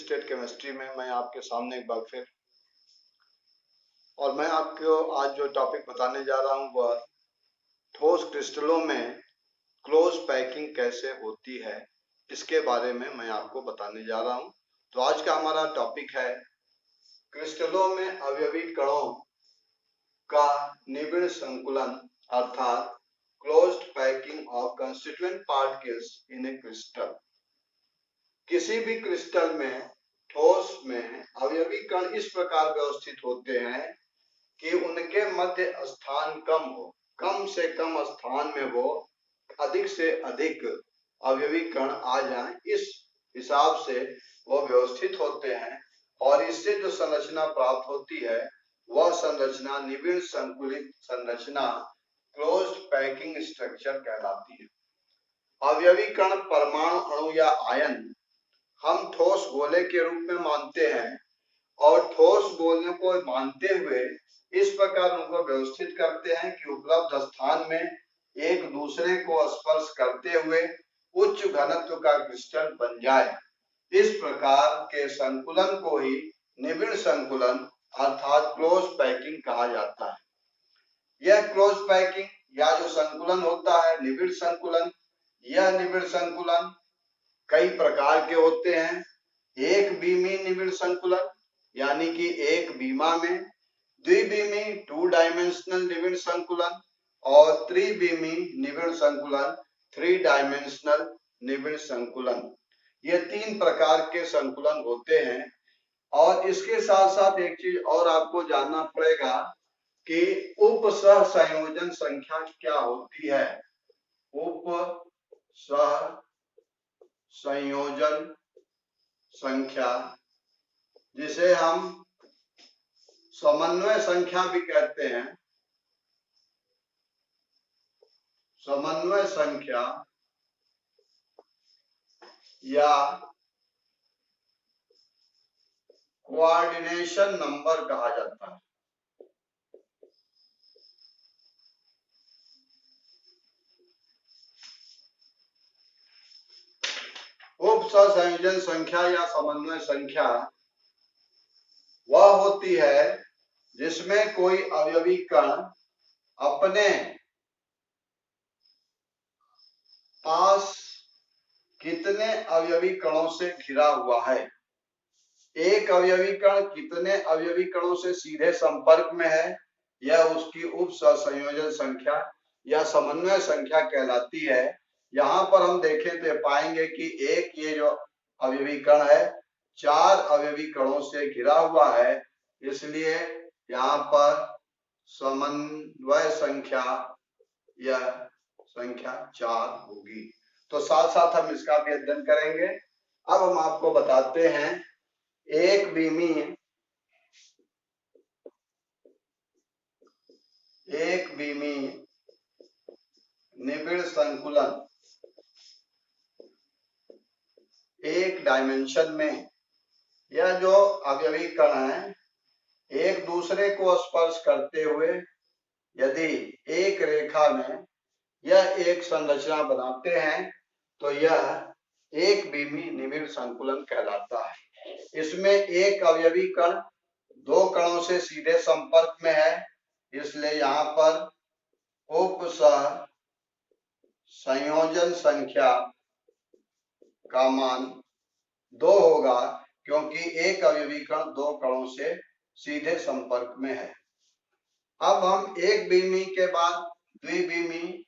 State chemistry में मैं आपके सामने एक बार फिर और मैं आपको आज जो टॉपिक बताने जा रहा हूँ वह ठोस क्रिस्टलों में क्लोज पैकिंग कैसे होती है, इसके बारे में मैं आपको बताने जा रहा हूँ। तो आज का हमारा टॉपिक है क्रिस्टलों में अवयवी कणों का निबिड़ संकुलन अर्थात closed packing of constituent particles in A crystal. किसी भी क्रिस्टल में ठोस में अवयवी कण इस प्रकार व्यवस्थित होते हैं कि उनके मध्य स्थान कम हो, कम से कम स्थान में वो अधिक से अधिक अवयवी कण आ जाएं, इस हिसाब से वो व्यवस्थित होते हैं और इससे जो संरचना प्राप्त होती है वह संरचना निबिड़ संकुलित संरचना क्लोज्ड पैकिंग स्ट्रक्चर कहलाती है। अवयवी कण परमाणु अणु या आयन हम ठोस गोले के रूप में मानते हैं और ठोस गोले को मानते हुए इस प्रकार उनको व्यवस्थित करते हैं कि उपलब्ध स्थान में एक दूसरे को स्पर्श करते हुए उच्च घनत्व का क्रिस्टल बन जाए। इस प्रकार के संकुलन को ही निबिड़ संकुलन अर्थात क्लोज पैकिंग कहा जाता है। यह क्लोज पैकिंग या जो संकुलन होता है निबिड़ संकुलन, यह निबिड़ संकुलन कई प्रकार के होते हैं। एक बीमी निबिड़ संकुलन यानी कि एक बीमा में, द्विबीमी टू डायमेंशनल निबिड़ संकुलन और त्रिबीमी निबिड़ संकुलन थ्री डायमेंशनल निबिड़ संकुलन। ये तीन प्रकार के संकुलन होते हैं। और इसके साथ साथ एक चीज और आपको जानना पड़ेगा कि उप सह संयोजन संख्या क्या होती है। उप सह संयोजन संख्या जिसे हम समन्वय संख्या भी कहते हैं, समन्वय संख्या या कोऑर्डिनेशन नंबर कहा जाता है। उप सहसंयोजन संख्या या समन्वय संख्या वह होती है जिसमें कोई अवयवी कण अपने पास कितने अवयवी कणों से घिरा हुआ है, एक अवयवी कण कितने अवयवी कणों से सीधे संपर्क में है, यह उसकी उप सहसंयोजन संख्या या समन्वय संख्या कहलाती है। यहाँ पर हम देखें तो पाएंगे कि एक ये जो अवयवी कण है चार अवयवी कणों से घिरा हुआ है, इसलिए यहाँ पर समन्वय संख्या यह संख्या 4 होगी। तो साथ साथ हम इसका भी अध्ययन करेंगे। अब हम आपको बताते हैं एक बीमी निबिड़ संकुलन एक डायमेंशन में यह जो अवयवी कण है एक दूसरे को स्पर्श करते हुए यदि एक रेखा में यह एक संरचना बनाते हैं तो यह एक बीमी निबिड़ संकुलन कहलाता है। इसमें एक अवयवी कण दो कणों से सीधे संपर्क में है, इसलिए यहाँ पर उप सह संयोजन संख्या का मान 2 होगा क्योंकि एक अवयवी कण दो कणों से सीधे संपर्क में है। अब हम एक बीमी के बाद द्विबीमी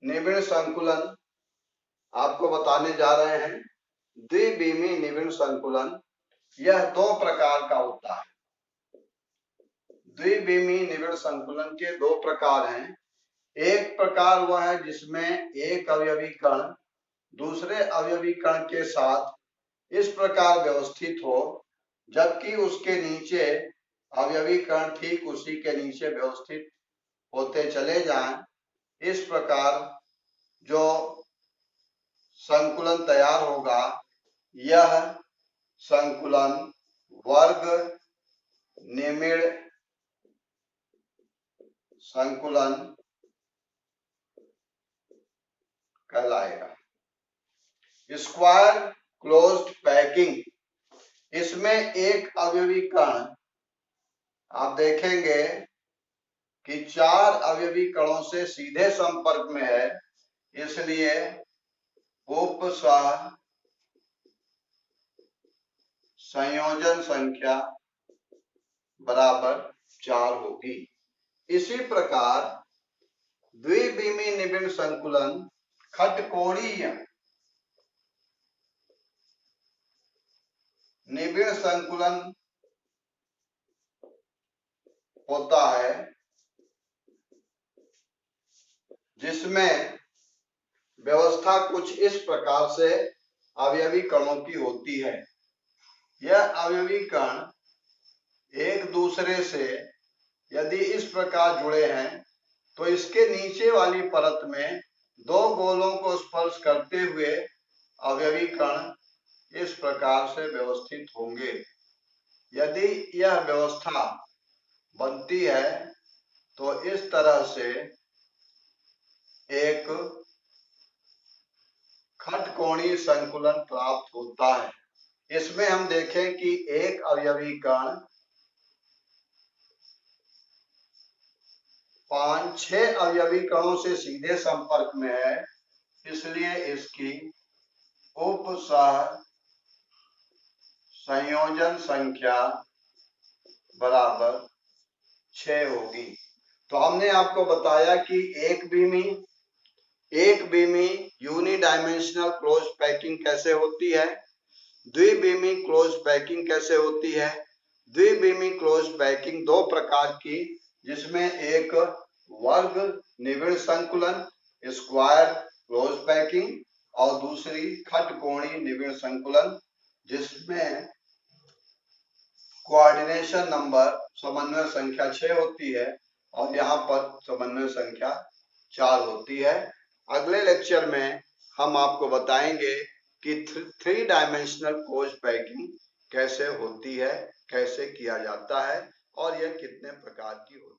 निबिड़ संकुलन आपको बताने जा रहे हैं। द्विबीमी निबिड़ संकुलन यह दो प्रकार का होता है। द्विबीमी निबिड़ संकुलन के दो प्रकार हैं। एक प्रकार वह है जिसमें एक अवयवी कण दूसरे अवयवी कण के साथ इस प्रकार व्यवस्थित हो जबकि उसके नीचे अवयवी कण ठीक उसी के नीचे व्यवस्थित होते चले जाएं। इस प्रकार जो संकुलन तैयार होगा यह संकुलन वर्ग निबिड़ संकुलन कहलाएगा। स्क्वायर क्लोज्ड पैकिंग, इसमें एक अवयवी कण आप देखेंगे कि 4 अवयवी कणों से सीधे संपर्क में है, इसलिए उपसह संयोजन संख्या बराबर 4 होगी। इसी प्रकार द्विविमीय निबिड़ संकुलन खटकोणीय निबिड़ संकुलन होता है, जिसमें व्यवस्था कुछ इस प्रकार से अवयवी कणों की होती है। यह अवयवी कण एक दूसरे से यदि इस प्रकार जुड़े हैं तो इसके नीचे वाली परत में दो गोलों को स्पर्श करते हुए अवयवी कण इस प्रकार से व्यवस्थित होंगे। यदि यह व्यवस्था बनती है तो इस तरह से एक खटकोणीय संकुलन प्राप्त होता है। इसमें हम देखें कि एक अवयवी कण 5-6 अवयवी कणों से सीधे संपर्क में है, इसलिए इसकी उपसह संयोजन संख्या बराबर 6 होगी। तो हमने आपको बताया कि एक बीमी यूनिडायमेंशनल क्लोज पैकिंग कैसे होती है, द्विबीमी क्लोज पैकिंग कैसे होती है। द्विबीमी क्लोज पैकिंग दो प्रकार की, जिसमें एक वर्ग निबिड़ संकुलन स्क्वायर क्लोज पैकिंग और दूसरी खटकोणीय निबिड़ संकुलन, जिसमें कोऑर्डिनेशन नंबर समन्वय संख्या 6 होती है और यहाँ पर समन्वय संख्या 4 होती है। अगले लेक्चर में हम आपको बताएंगे कि 3 डायमेंशनल क्लोज पैकिंग कैसे होती है, कैसे किया जाता है और यह कितने प्रकार की होती है।